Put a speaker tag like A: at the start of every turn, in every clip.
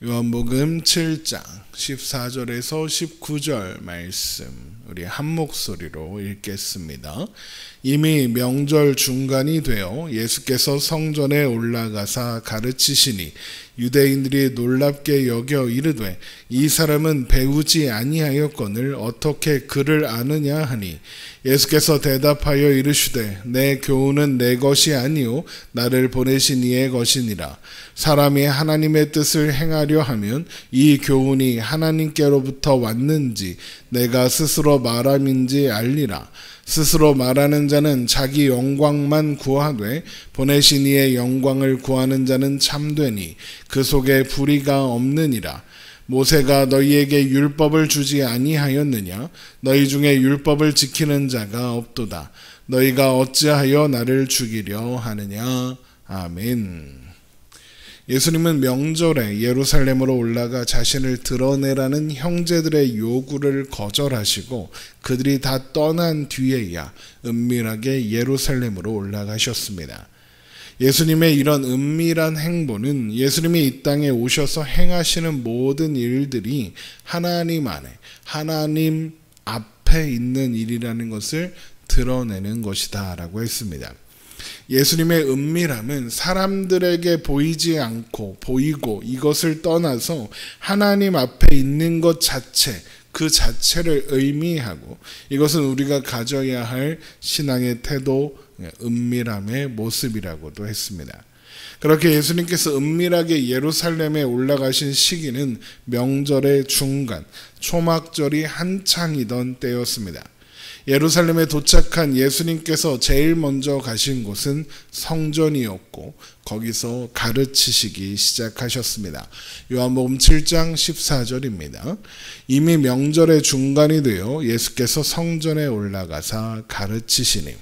A: 요한복음 7장 14절에서 19절 말씀 우리 한 목소리로 읽겠습니다. 이미 명절 중간이 되어 예수께서 성전에 올라가사 가르치시니 유대인들이 놀랍게 여겨 이르되 이 사람은 배우지 아니하였거늘 어떻게 그를 아느냐 하니 예수께서 대답하여 이르시되 내 교훈은 내 것이 아니요 나를 보내신 이의 것이니라. 사람이 하나님의 뜻을 행하려 하면 이 교훈이 하나님께로부터 왔는지 내가 스스로 말함인지 알리라. 스스로 말하는 자는 자기 영광만 구하되 보내신 이의 영광을 구하는 자는 참되니 그 속에 불의가 없느니라. 모세가 너희에게 율법을 주지 아니하였느냐? 너희 중에 율법을 지키는 자가 없도다. 너희가 어찌하여 나를 죽이려 하느냐? 아멘. 예수님은 명절에 예루살렘으로 올라가 자신을 드러내라는 형제들의 요구를 거절하시고 그들이 다 떠난 뒤에야 은밀하게 예루살렘으로 올라가셨습니다. 예수님의 이런 은밀한 행보는 예수님이 이 땅에 오셔서 행하시는 모든 일들이 하나님 안에, 하나님 앞에 있는 일이라는 것을 드러내는 것이다 라고 했습니다. 예수님의 은밀함은 사람들에게 보이지 않고 보이고 이것을 떠나서 하나님 앞에 있는 것 자체, 그 자체를 의미하고 이것은 우리가 가져야 할 신앙의 태도, 은밀함의 모습이라고도 했습니다. 그렇게 예수님께서 은밀하게 예루살렘에 올라가신 시기는 명절의 중간, 초막절이 한창이던 때였습니다. 예루살렘에 도착한 예수님께서 제일 먼저 가신 곳은 성전이었고 거기서 가르치시기 시작하셨습니다. 요한복음 7장 14절입니다. 이미 명절의 중간이 되어 예수께서 성전에 올라가사 가르치시니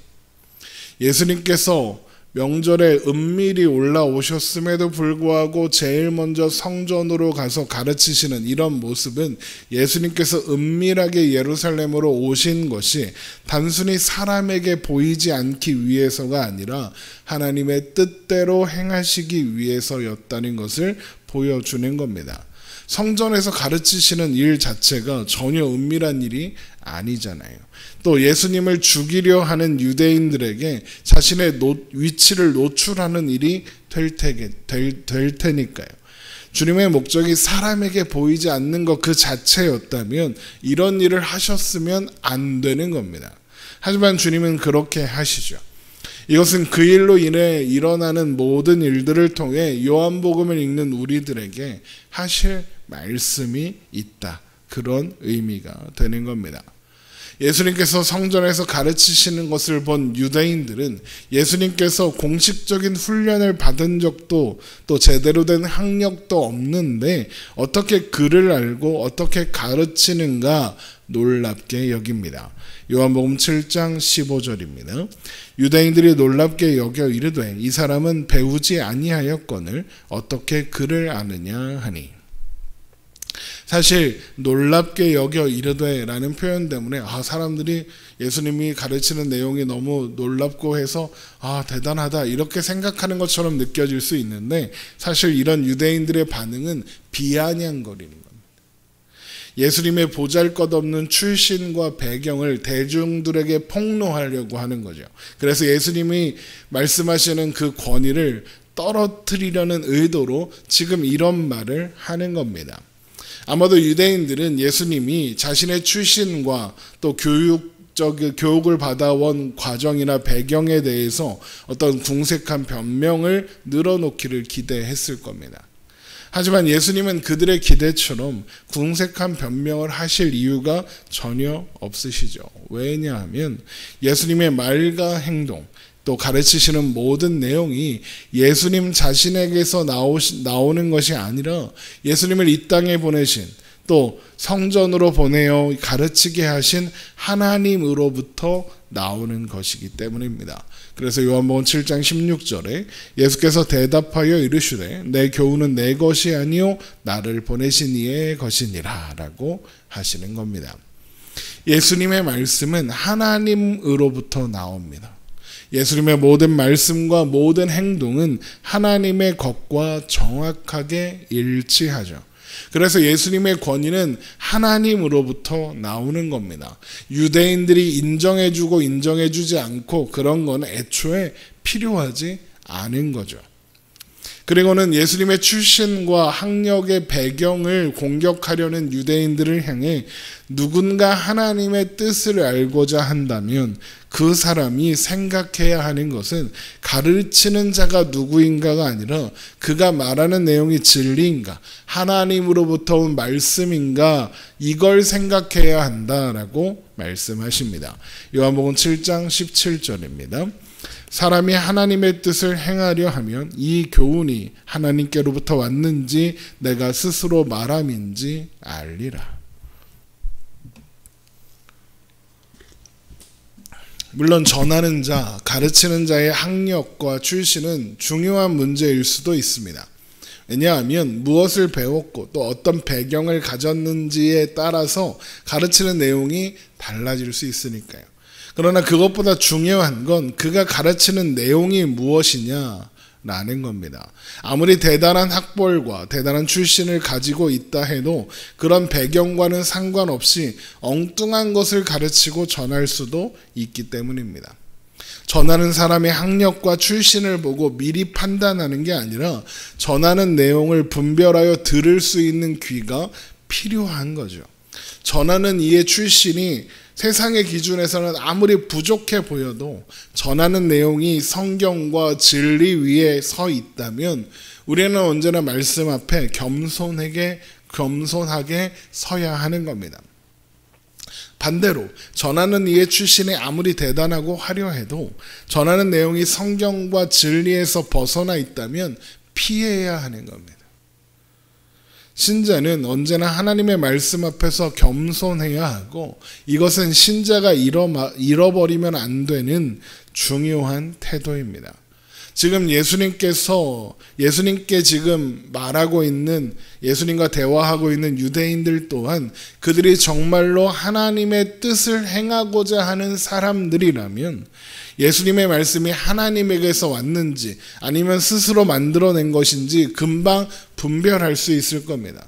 A: 예수님께서 명절에 은밀히 올라오셨음에도 불구하고 제일 먼저 성전으로 가서 가르치시는 이런 모습은 예수님께서 은밀하게 예루살렘으로 오신 것이 단순히 사람에게 보이지 않기 위해서가 아니라 하나님의 뜻대로 행하시기 위해서였다는 것을 보여주는 겁니다. 성전에서 가르치시는 일 자체가 전혀 은밀한 일이 아니잖아요. 또 예수님을 죽이려 하는 유대인들에게 자신의 위치를 노출하는 일이 될 테니까요. 주님의 목적이 사람에게 보이지 않는 것 그 자체였다면 이런 일을 하셨으면 안 되는 겁니다. 하지만 주님은 그렇게 하시죠. 이것은 그 일로 인해 일어나는 모든 일들을 통해 요한복음을 읽는 우리들에게 하실 말씀이 있다. 그런 의미가 되는 겁니다. 예수님께서 성전에서 가르치시는 것을 본 유대인들은 예수님께서 공식적인 훈련을 받은 적도 또 제대로 된 학력도 없는데 어떻게 글을 알고 어떻게 가르치는가 놀랍게 여깁니다. 요한복음 7장 15절입니다. 유대인들이 놀랍게 여겨 이르되 이 사람은 배우지 아니하였거늘 어떻게 글을 아느냐 하니 사실 놀랍게 여겨 이르되 라는 표현 때문에 사람들이 예수님이 가르치는 내용이 너무 놀랍고 해서 대단하다 이렇게 생각하는 것처럼 느껴질 수 있는데 사실 이런 유대인들의 반응은 비아냥거리는 겁니다. 예수님의 보잘것없는 출신과 배경을 대중들에게 폭로하려고 하는 거죠. 그래서 예수님이 말씀하시는 그 권위를 떨어뜨리려는 의도로 지금 이런 말을 하는 겁니다. 아마도 유대인들은 예수님이 자신의 출신과 또 교육을 받아온 과정이나 배경에 대해서 어떤 궁색한 변명을 늘어놓기를 기대했을 겁니다. 하지만 예수님은 그들의 기대처럼 궁색한 변명을 하실 이유가 전혀 없으시죠. 왜냐하면 예수님의 말과 행동 또 가르치시는 모든 내용이 예수님 자신에게서 나오는 것이 아니라 예수님을 이 땅에 보내신 또 성전으로 보내어 가르치게 하신 하나님으로부터 나오는 것이기 때문입니다. 그래서 요한복음 7장 16절에 예수께서 대답하여 이르시되 내 교훈은 내 것이 아니요 나를 보내신 이의 것이니라 라고 하시는 겁니다. 예수님의 말씀은 하나님으로부터 나옵니다. 예수님의 모든 말씀과 모든 행동은 하나님의 것과 정확하게 일치하죠. 그래서 예수님의 권위는 하나님으로부터 나오는 겁니다. 유대인들이 인정해주고 인정해주지 않고 그런 건 애초에 필요하지 않은 거죠. 그리고는 예수님의 출신과 학력의 배경을 공격하려는 유대인들을 향해 누군가 하나님의 뜻을 알고자 한다면 그 사람이 생각해야 하는 것은 가르치는 자가 누구인가가 아니라 그가 말하는 내용이 진리인가, 하나님으로부터 온 말씀인가, 이걸 생각해야 한다라고 말씀하십니다. 요한복음 7장 17절입니다. 사람이 하나님의 뜻을 행하려 하면 이 교훈이 하나님께로부터 왔는지 내가 스스로 말함인지 알리라. 물론 전하는 자, 가르치는 자의 학력과 출신은 중요한 문제일 수도 있습니다. 왜냐하면 무엇을 배웠고 또 어떤 배경을 가졌는지에 따라서 가르치는 내용이 달라질 수 있으니까요. 그러나 그것보다 중요한 건 그가 가르치는 내용이 무엇이냐라는 겁니다. 아무리 대단한 학벌과 대단한 출신을 가지고 있다 해도 그런 배경과는 상관없이 엉뚱한 것을 가르치고 전할 수도 있기 때문입니다. 전하는 사람의 학력과 출신을 보고 미리 판단하는 게 아니라 전하는 내용을 분별하여 들을 수 있는 귀가 필요한 거죠. 전하는 이의 출신이 세상의 기준에서는 아무리 부족해 보여도 전하는 내용이 성경과 진리 위에 서 있다면 우리는 언제나 말씀 앞에 겸손하게 서야 하는 겁니다. 반대로 전하는 이의 출신이 아무리 대단하고 화려해도 전하는 내용이 성경과 진리에서 벗어나 있다면 피해야 하는 겁니다. 신자는 언제나 하나님의 말씀 앞에서 겸손해야 하고 이것은 신자가 잃어버리면 안 되는 중요한 태도입니다. 지금 예수님께 지금 말하고 있는, 예수님과 대화하고 있는 유대인들 또한 그들이 정말로 하나님의 뜻을 행하고자 하는 사람들이라면 예수님의 말씀이 하나님에게서 왔는지 아니면 스스로 만들어낸 것인지 금방 분별할 수 있을 겁니다.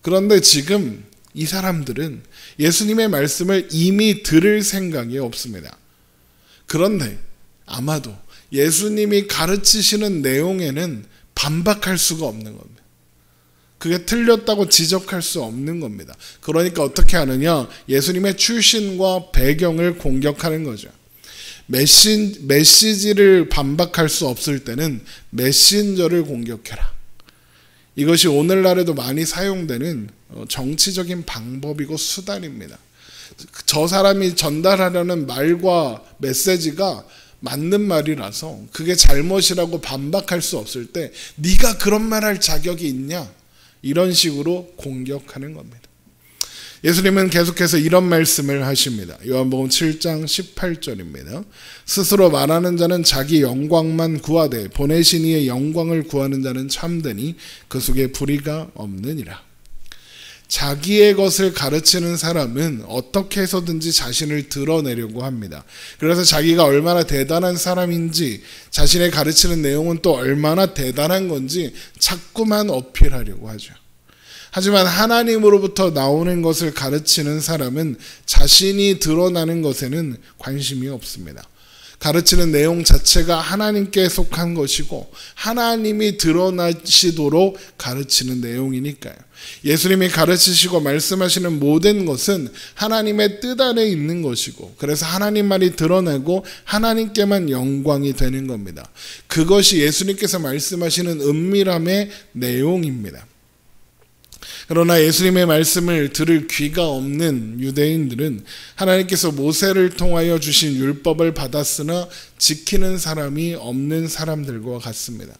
A: 그런데 지금 이 사람들은 예수님의 말씀을 이미 들을 생각이 없습니다. 그런데 아마도 예수님이 가르치시는 내용에는 반박할 수가 없는 겁니다. 그게 틀렸다고 지적할 수 없는 겁니다. 그러니까 어떻게 하느냐? 예수님의 출신과 배경을 공격하는 거죠. 메시지를 반박할 수 없을 때는 메신저를 공격해라. 이것이 오늘날에도 많이 사용되는 정치적인 방법이고 수단입니다. 저 사람이 전달하려는 말과 메시지가 맞는 말이라서 그게 잘못이라고 반박할 수 없을 때 네가 그런 말할 자격이 있냐? 이런 식으로 공격하는 겁니다. 예수님은 계속해서 이런 말씀을 하십니다. 요한복음 7장 18절입니다. 스스로 말하는 자는 자기 영광만 구하되 보내신 이의 영광을 구하는 자는 참되니 그 속에 불의가 없느니라. 자기의 것을 가르치는 사람은 어떻게 해서든지 자신을 드러내려고 합니다. 그래서 자기가 얼마나 대단한 사람인지, 자신의 가르치는 내용은 또 얼마나 대단한 건지 자꾸만 어필하려고 하죠. 하지만 하나님으로부터 나오는 것을 가르치는 사람은 자신이 드러나는 것에는 관심이 없습니다. 가르치는 내용 자체가 하나님께 속한 것이고 하나님이 드러나시도록 가르치는 내용이니까요. 예수님이 가르치시고 말씀하시는 모든 것은 하나님의 뜻 안에 있는 것이고 그래서 하나님만이 드러나고 하나님께만 영광이 되는 겁니다. 그것이 예수님께서 말씀하시는 은밀함의 내용입니다. 그러나 예수님의 말씀을 들을 귀가 없는 유대인들은 하나님께서 모세를 통하여 주신 율법을 받았으나 지키는 사람이 없는 사람들과 같습니다.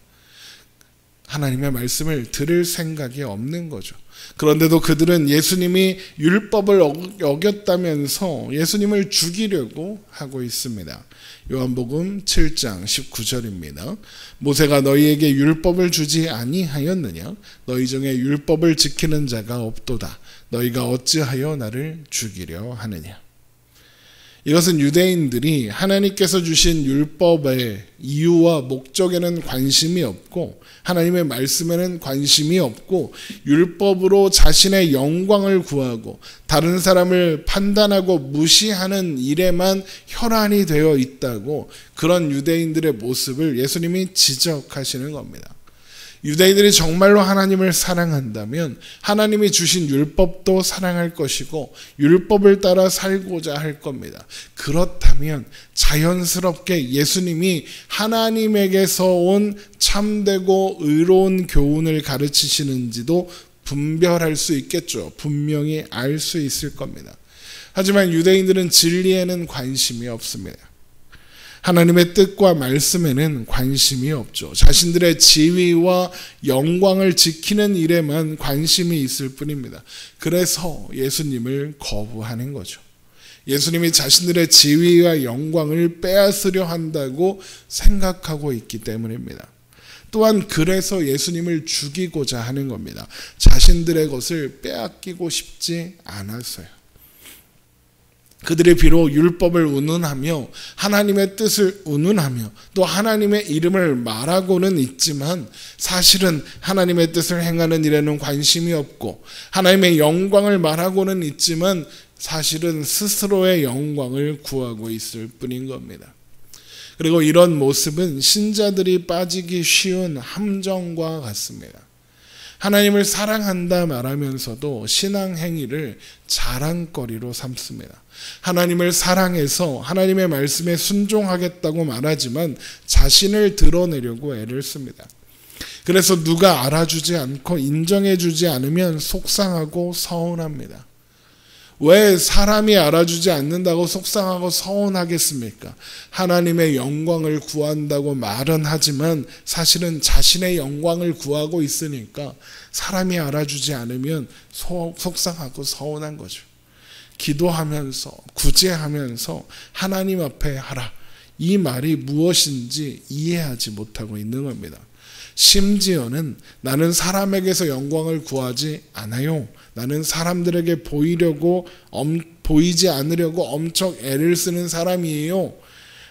A: 하나님의 말씀을 들을 생각이 없는 거죠. 그런데도 그들은 예수님이 율법을 어겼다면서 예수님을 죽이려고 하고 있습니다. 요한복음 7장 19절입니다. 모세가 너희에게 율법을 주지 아니하였느냐? 너희 중에 율법을 지키는 자가 없도다. 너희가 어찌하여 나를 죽이려 하느냐? 이것은 유대인들이 하나님께서 주신 율법의 이유와 목적에는 관심이 없고 하나님의 말씀에는 관심이 없고 율법으로 자신의 영광을 구하고 다른 사람을 판단하고 무시하는 일에만 혈안이 되어 있다고, 그런 유대인들의 모습을 예수님이 지적하시는 겁니다. 유대인들이 정말로 하나님을 사랑한다면 하나님이 주신 율법도 사랑할 것이고 율법을 따라 살고자 할 겁니다. 그렇다면 자연스럽게 예수님이 하나님에게서 온 참되고 의로운 교훈을 가르치시는지도 분별할 수 있겠죠. 분명히 알 수 있을 겁니다. 하지만 유대인들은 진리에는 관심이 없습니다. 하나님의 뜻과 말씀에는 관심이 없죠. 자신들의 지위와 영광을 지키는 일에만 관심이 있을 뿐입니다. 그래서 예수님을 거부하는 거죠. 예수님이 자신들의 지위와 영광을 빼앗으려 한다고 생각하고 있기 때문입니다. 또한 그래서 예수님을 죽이고자 하는 겁니다. 자신들의 것을 빼앗기고 싶지 않았어요. 그들이 비록 율법을 운운하며 하나님의 뜻을 운운하며 또 하나님의 이름을 말하고는 있지만 사실은 하나님의 뜻을 행하는 일에는 관심이 없고 하나님의 영광을 말하고는 있지만 사실은 스스로의 영광을 구하고 있을 뿐인 겁니다. 그리고 이런 모습은 신자들이 빠지기 쉬운 함정과 같습니다. 하나님을 사랑한다 말하면서도 신앙 행위를 자랑거리로 삼습니다. 하나님을 사랑해서 하나님의 말씀에 순종하겠다고 말하지만 자신을 드러내려고 애를 씁니다. 그래서 누가 알아주지 않고 인정해주지 않으면 속상하고 서운합니다. 왜 사람이 알아주지 않는다고 속상하고 서운하겠습니까? 하나님의 영광을 구한다고 말은 하지만 사실은 자신의 영광을 구하고 있으니까 사람이 알아주지 않으면 속상하고 서운한 거죠. 기도하면서 구제하면서 하나님 앞에 하라, 이 말이 무엇인지 이해하지 못하고 있는 겁니다. 심지어는 나는 사람에게서 영광을 구하지 않아요, 나는 사람들에게 보이지 않으려고 엄청 애를 쓰는 사람이에요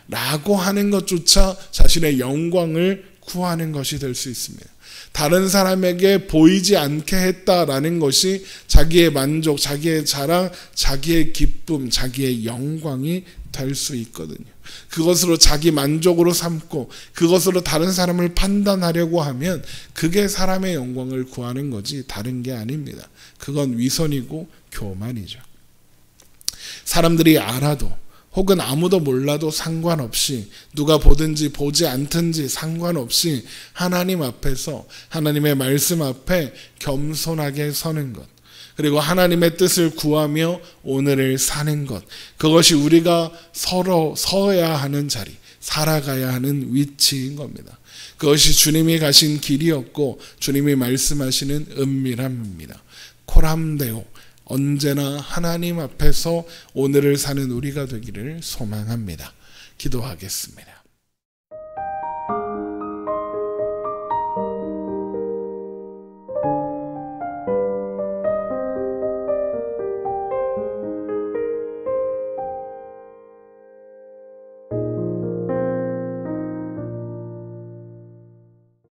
A: 라고 하는 것조차 자신의 영광을 구하는 것이 될 수 있습니다. 다른 사람에게 보이지 않게 했다라는 것이 자기의 만족, 자기의 자랑, 자기의 기쁨, 자기의 영광이 될 수 있거든요. 그것으로 자기 만족으로 삼고 그것으로 다른 사람을 판단하려고 하면 그게 사람의 영광을 구하는 거지 다른 게 아닙니다. 그건 위선이고 교만이죠. 사람들이 알아도 혹은 아무도 몰라도 상관없이, 누가 보든지 보지 않든지 상관없이 하나님 앞에서 하나님의 말씀 앞에 겸손하게 서는 것, 그리고 하나님의 뜻을 구하며 오늘을 사는 것, 그것이 우리가 서로 서야 하는 자리, 살아가야 하는 위치인 겁니다. 그것이 주님이 가신 길이었고 주님이 말씀하시는 은밀함입니다. 코람데오, 언제나 하나님 앞에서 오늘을 사는 우리가 되기를 소망합니다. 기도하겠습니다.